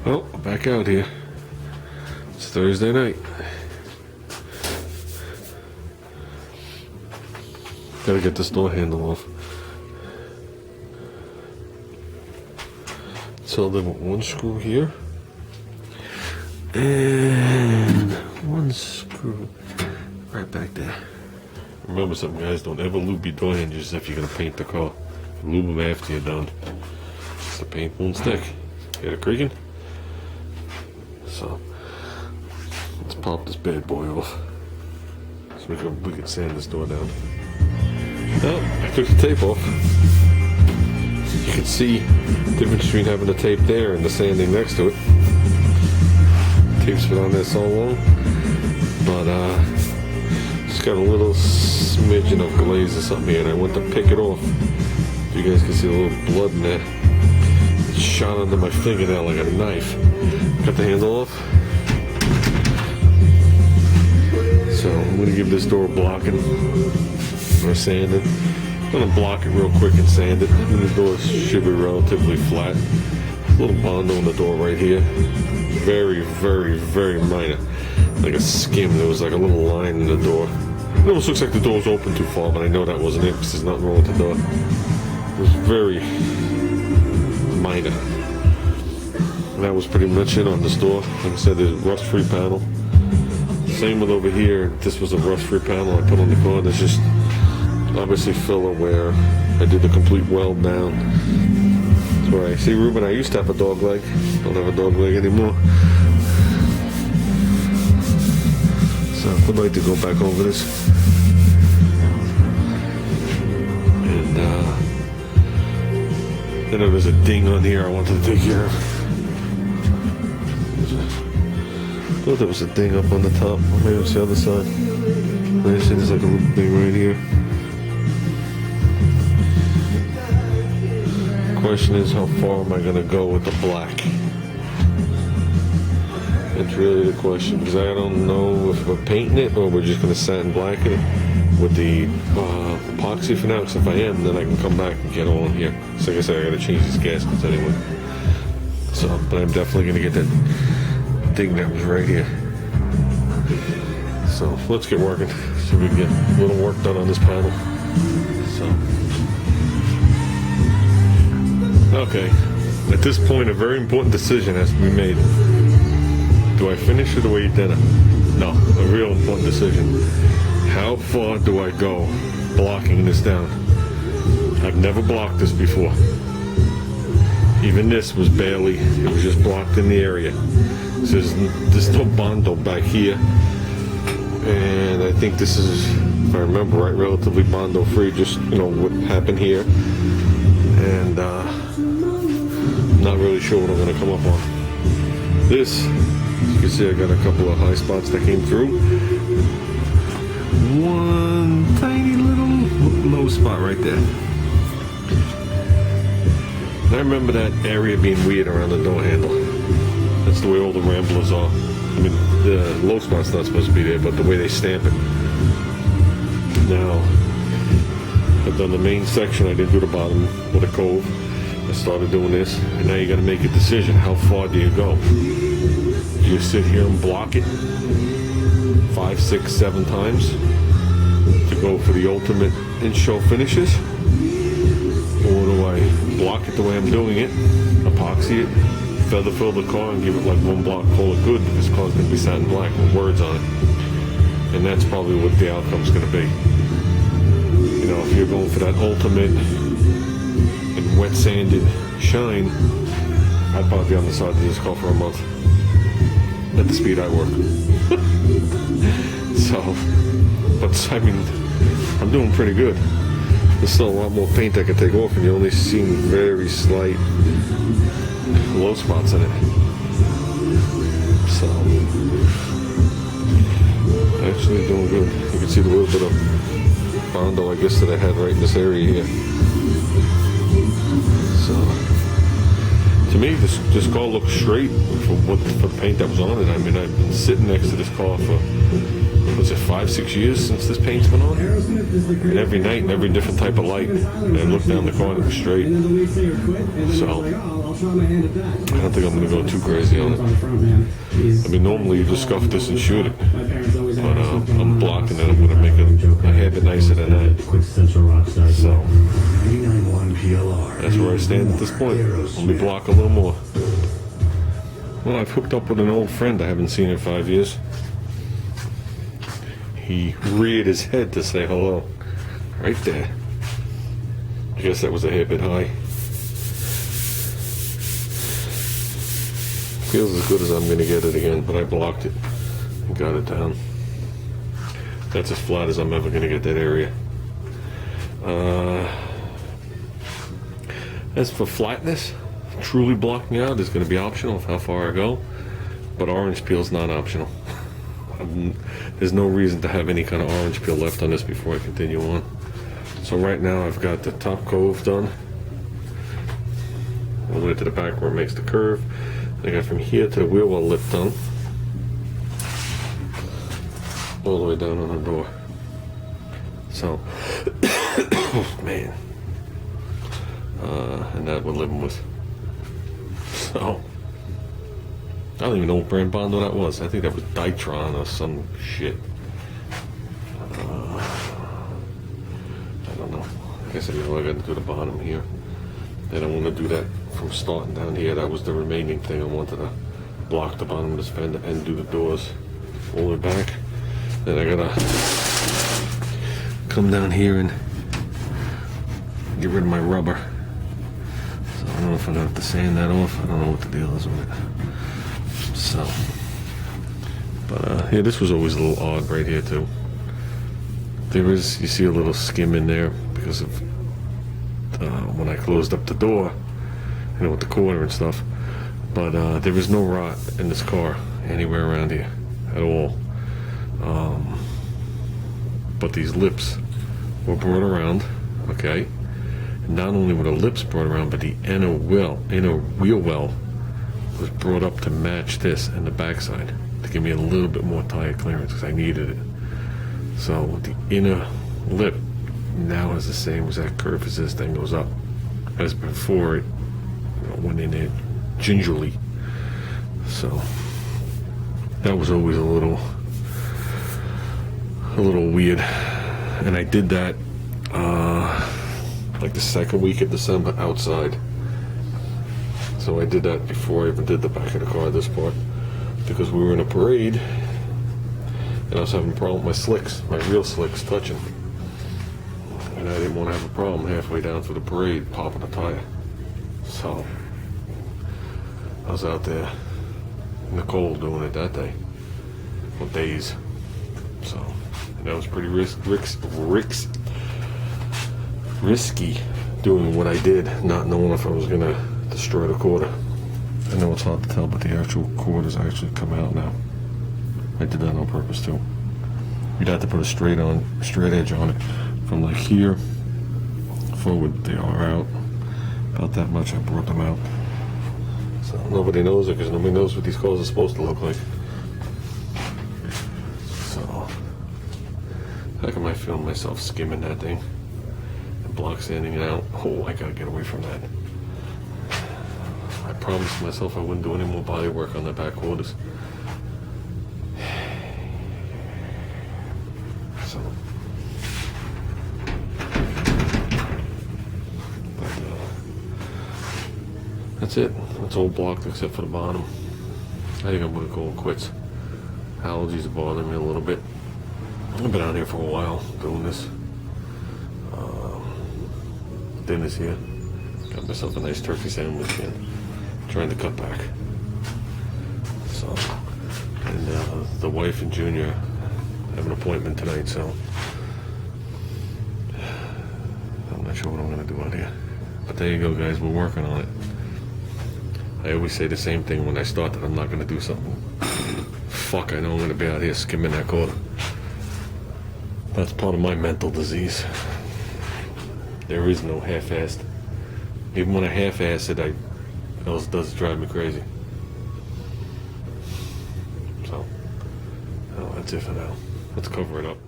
Oh, back out here. It's Thursday night. Gotta get this door handle off. So then one screw here. And one screw right back there. Remember something, guys, don't ever lube your door hinges if you're gonna paint the car. Lube them after you're done. The paint won't stick. Get it creaking? So let's pop this bad boy off so we can sand this door down. Oh, I took the tape off. You can see the difference between having the tape there and the sanding next to it. Tape's been on there so long, but just got a little smidgen of glaze or something here, and I went to pick it off. You guys can see a little blood in there. It shot under my fingernail like a knife. Cut the handle off. So I'm gonna give this door a blocking or sanding. I'm gonna block it real quick and sand it. And the door should be relatively flat. A little bondo in the door right here. Very, very, very minor. Like a skim. There was like a little line in the door. It almost looks like the door was open too far, but I know that wasn't it because there's nothing wrong with the door. It was very minor. And that was pretty much it on this door. Like I said, there's a rust-free panel. Same with over here. This was a rust-free panel I put on the car. There's just obviously filler where I did the complete weld down. That's where I see Ruben. I used to have a dog leg. Don't have a dog leg anymore. So I'd like to go back over this. And then there was a ding on here I wanted to take care of. I thought there was a ding up on the top. Maybe it's the other side. I see there's like a little thing right here. Question is, how far am I going to go with the black? It's really the question, because I don't know if we're painting it or we're just going to satin blacken it with the epoxy for now. Because if I am, then I can come back and get all in here. So like I said, I got to change these gaskets anyway. So, but I'm definitely going to get that thing that was right here. So let's get working. So we can get a little work done on this panel. So. Okay, at this point a very important decision has to be made. Do I finish or do I eat dinner? No, a real important decision. How far do I go blocking this down? I've never blocked this before. Even this was barely, it was just blocked in the area. So there's no bondo back here. And I think this is, if I remember right, relatively bondo free, just, you know, what happened here. And not really sure what I'm going to come up on. This, you can see I got a couple of high spots that came through. One tiny little low spot right there. And I remember that area being weird around the door handle. That's the way all the Ramblers are. I mean, the low spot's not supposed to be there, but the way they stamp it. Now, I've done the main section. I didn't do the bottom with a cove. I started doing this, and now you got to make a decision. How far do you go? Do you sit here and block it 5, 6, 7 times to go for the ultimate in-show finishes? Or do I block it the way I'm doing it, epoxy it, feather fill the car, and give it like one block, call it good? This car's going to be satin black with words on it. And that's probably what the outcome's going to be. You know, if you're going for that ultimate and wet sanded shine, I'd probably be on the side of this car for a month at the speed I work. So, but I mean, I'm doing pretty good. There's still a lot more paint I can take off, and you only see very slight low spots in it. So, actually doing good. You can see the little bit of bondo, I guess, that I had right in this area here. So, to me, this car looks straight for paint that was on it. I mean, I've been sitting next to this car for was it 5-6 years since this paint's been on? And every night and every different type of light. And I looked down the car and it was straight. So I don't think I'm going to go too crazy on it. I mean, normally you just scuff this and shoot it. But I'm blocking it. I'm going to make it a hair bit nicer than that. So that's where I stand at this point. Let me block a little more. Well, I've hooked up with an old friend I haven't seen in 5 years. He reared his head to say hello. Right there. I guess that was a hair bit high. Feels as good as I'm going to get it again, but I blocked it and got it down. That's as flat as I'm ever going to get that area. As for flatness, truly blocking out is going to be optional of how far I go, but orange peel is not optional. There's no reason to have any kind of orange peel left on this before I continue on. So right now I've got the top cove done, all the way to the back where it makes the curve. I got from here to the wheel well lip done, all the way down on the door. So, oh man, and that we're living with. So, I don't even know what brand Bondo that was. I think that was Dytron or some shit. I don't know. I guess I got to do the bottom here. Then I want to do that from starting down here. That was the remaining thing. I wanted to block the bottom of this fender and do the doors all the way back. Then I gotta come down here and get rid of my rubber. So I don't know if I'm gonna have to sand that off. I don't know what the deal is with it. So, but yeah, this was always a little odd right here too. There is, you see a little skim in there because of when I closed up the door, you know, with the quarter and stuff. But there is no rot in this car anywhere around here at all. But these lips were brought around, okay? Not only were the lips brought around, but the inner wheel well was brought up to match this and the backside to give me a little bit more tire clearance because I needed it. So the inner lip now has the same exact curve as this thing goes up as before it went in there gingerly. So that was always a little weird, and I did that like the second week of December outside. So I did that before I even did the back of the car, this part, because we were in a parade and I was having a problem with my slicks, my real slicks touching, and I didn't want to have a problem halfway down through the parade popping a tire. So I was out there in the cold doing it that day, or days. So that was pretty risky doing what I did, not knowing if I was gonna destroy the quarter. I know it's hard to tell, but the actual quarters actually come out now. I did that on purpose too. You'd have to put a straight edge on it from like here forward. They are out about that much. I brought them out, so nobody knows it because nobody knows what these cars are supposed to look like. So how come I film myself skimming that thing and block sanding it out? Oh, I gotta get away from that. I promised myself I wouldn't do any more body work on the back quarters. So, but that's it. It's all blocked except for the bottom. I think I'm gonna call it quits. Allergies are bothering me a little bit. I've been out here for a while doing this. Dinner's here. Got myself a nice turkey sandwich and trying to cut back. So, and the wife and Junior have an appointment tonight, so I'm not sure what I'm gonna do out here. But there you go, guys. We're working on it. I always say the same thing when I start that I'm not gonna do something. Fuck, I know I'm gonna be out here skimming that quarter. That's part of my mental disease. There is no half-assed. Even when I half-ass it, it does drive me crazy. So, that's it for now. Let's cover it up.